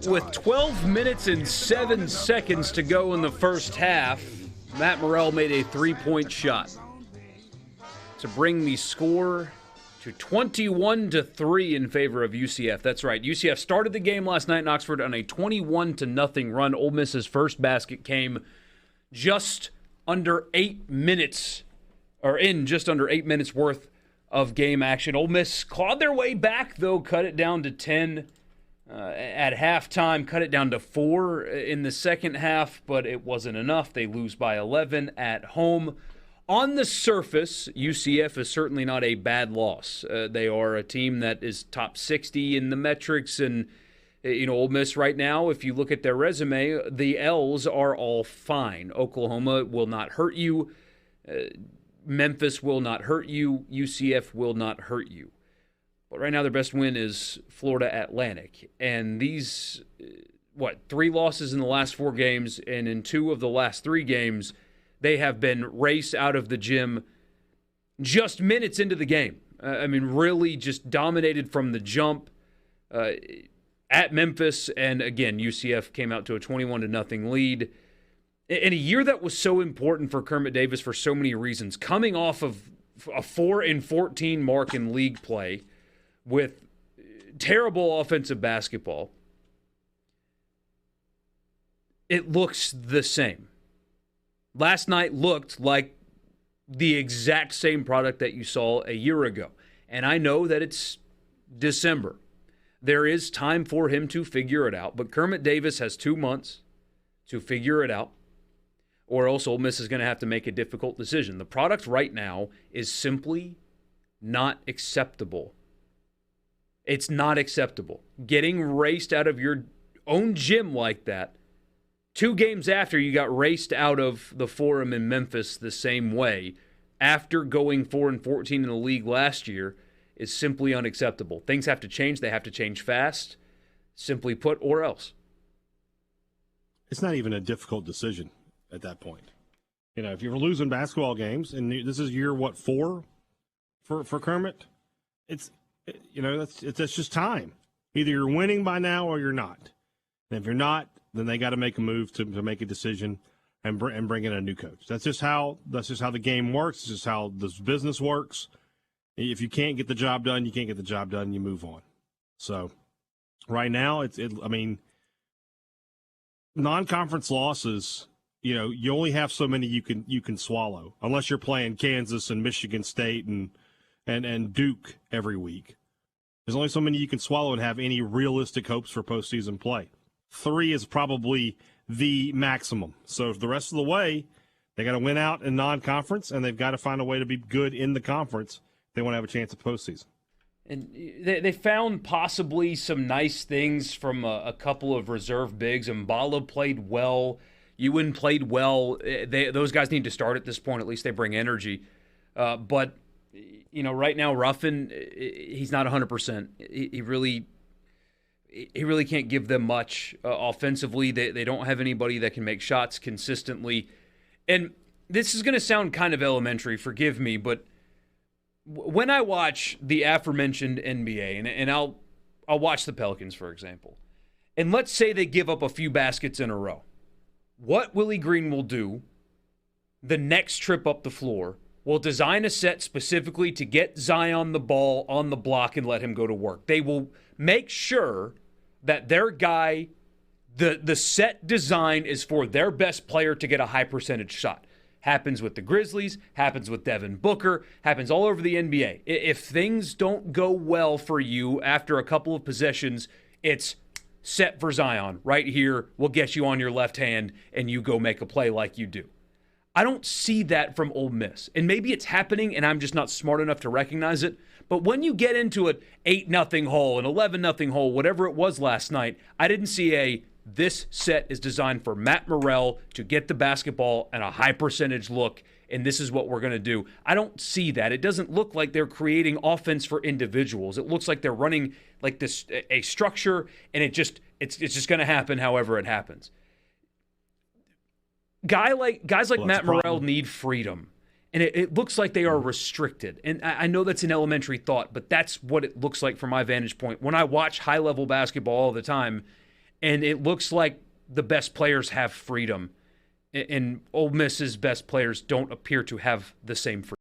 With 12 minutes and 7 seconds to go in the first half, Matt Morrell made a three-point shot to bring the score to 21-3 in favor of UCF. That's right. UCF started the game last night in Oxford on a 21-0 run. Ole Miss's first basket came just under 8 minutes, or in just under 8 minutes worth of game action. Ole Miss clawed their way back, though, cut it down to 10 at halftime, cut it down to 4 in the second half, but it wasn't enough. They lose by 11 at home. On the surface, UCF is certainly not a bad loss. They are a team that is top 60 in the metrics, and Ole Miss right now, if you look at their resume, the L's are all fine. Oklahoma will not hurt you. Memphis will not hurt you. UCF will not hurt you. But right now their best win is Florida Atlantic. And these, 3 losses in the last 4 games, and in 2 of the last 3 games, they have been raced out of the gym just minutes into the game. Really just dominated from the jump at Memphis. And again, UCF came out to a 21-0 lead. In a year that was so important for Kermit Davis for so many reasons, coming off of a 4-14 mark in league play with terrible offensive basketball, it looks the same. Last night looked like the exact same product that you saw a year ago. And I know that it's December. There is time for him to figure it out, but Kermit Davis has 2 months to figure it out, or else Ole Miss is going to have to make a difficult decision. The product right now is simply not acceptable. It's not acceptable. Getting raced out of your own gym like that, 2 games after you got raced out of the Forum in Memphis the same way, after going 4-14 in the league last year, is simply unacceptable. Things have to change. They have to change fast, simply put, or else. It's not even a difficult decision at that point. If you're losing basketball games, and this is year, 4 for Kermit, that's just time. Either you're winning by now or you're not. And if you're not, then they got to make a move to make a decision and bring in a new coach. That's just how the game works. It's just how this business works. If you can't get the job done, you can't get the job done. You move on. So right now, non-conference losses. You only have so many you can swallow, unless you're playing Kansas and Michigan State and Duke every week. There's only so many you can swallow and have any realistic hopes for postseason play. 3 is probably the maximum. So the rest of the way, they got to win out in non-conference, and they've got to find a way to be good in the conference if they want to have a chance at postseason. And they found possibly some nice things from a couple of reserve bigs. Mbala played well. Ewan played well. Those guys need to start at this point. At least they bring energy. But right now, Ruffin, he's not 100%. He really can't give them much offensively. They don't have anybody that can make shots consistently. And this is going to sound kind of elementary, forgive me, but when I watch the aforementioned NBA, and I'll watch the Pelicans, for example, and let's say they give up a few baskets in a row, what Willie Green will do the next trip up the floor will design a set specifically to get Zion the ball on the block and let him go to work. They will make sure that their guy, the set design is for their best player to get a high percentage shot. Happens with the Grizzlies, happens with Devin Booker, happens all over the NBA. If things don't go well for you after a couple of possessions, it's set for Zion. Right here, we'll get you on your left hand, and you go make a play like you do. I don't see that from Ole Miss. And maybe it's happening, and I'm just not smart enough to recognize it. But when you get into an 8-0 hole, an 11-0 hole, whatever it was last night, I didn't see this set is designed for Matt Morrell to get the basketball and a high percentage look, and this is what we're going to do. I don't see that. It doesn't look like they're creating offense for individuals. It looks like they're running like this a structure, and it's just going to happen however it happens. Guys like Matt Morrell need freedom. And it looks like they are restricted. And I know that's an elementary thought, but that's what it looks like from my vantage point. When I watch high-level basketball all the time, and it looks like the best players have freedom, and Ole Miss's best players don't appear to have the same freedom.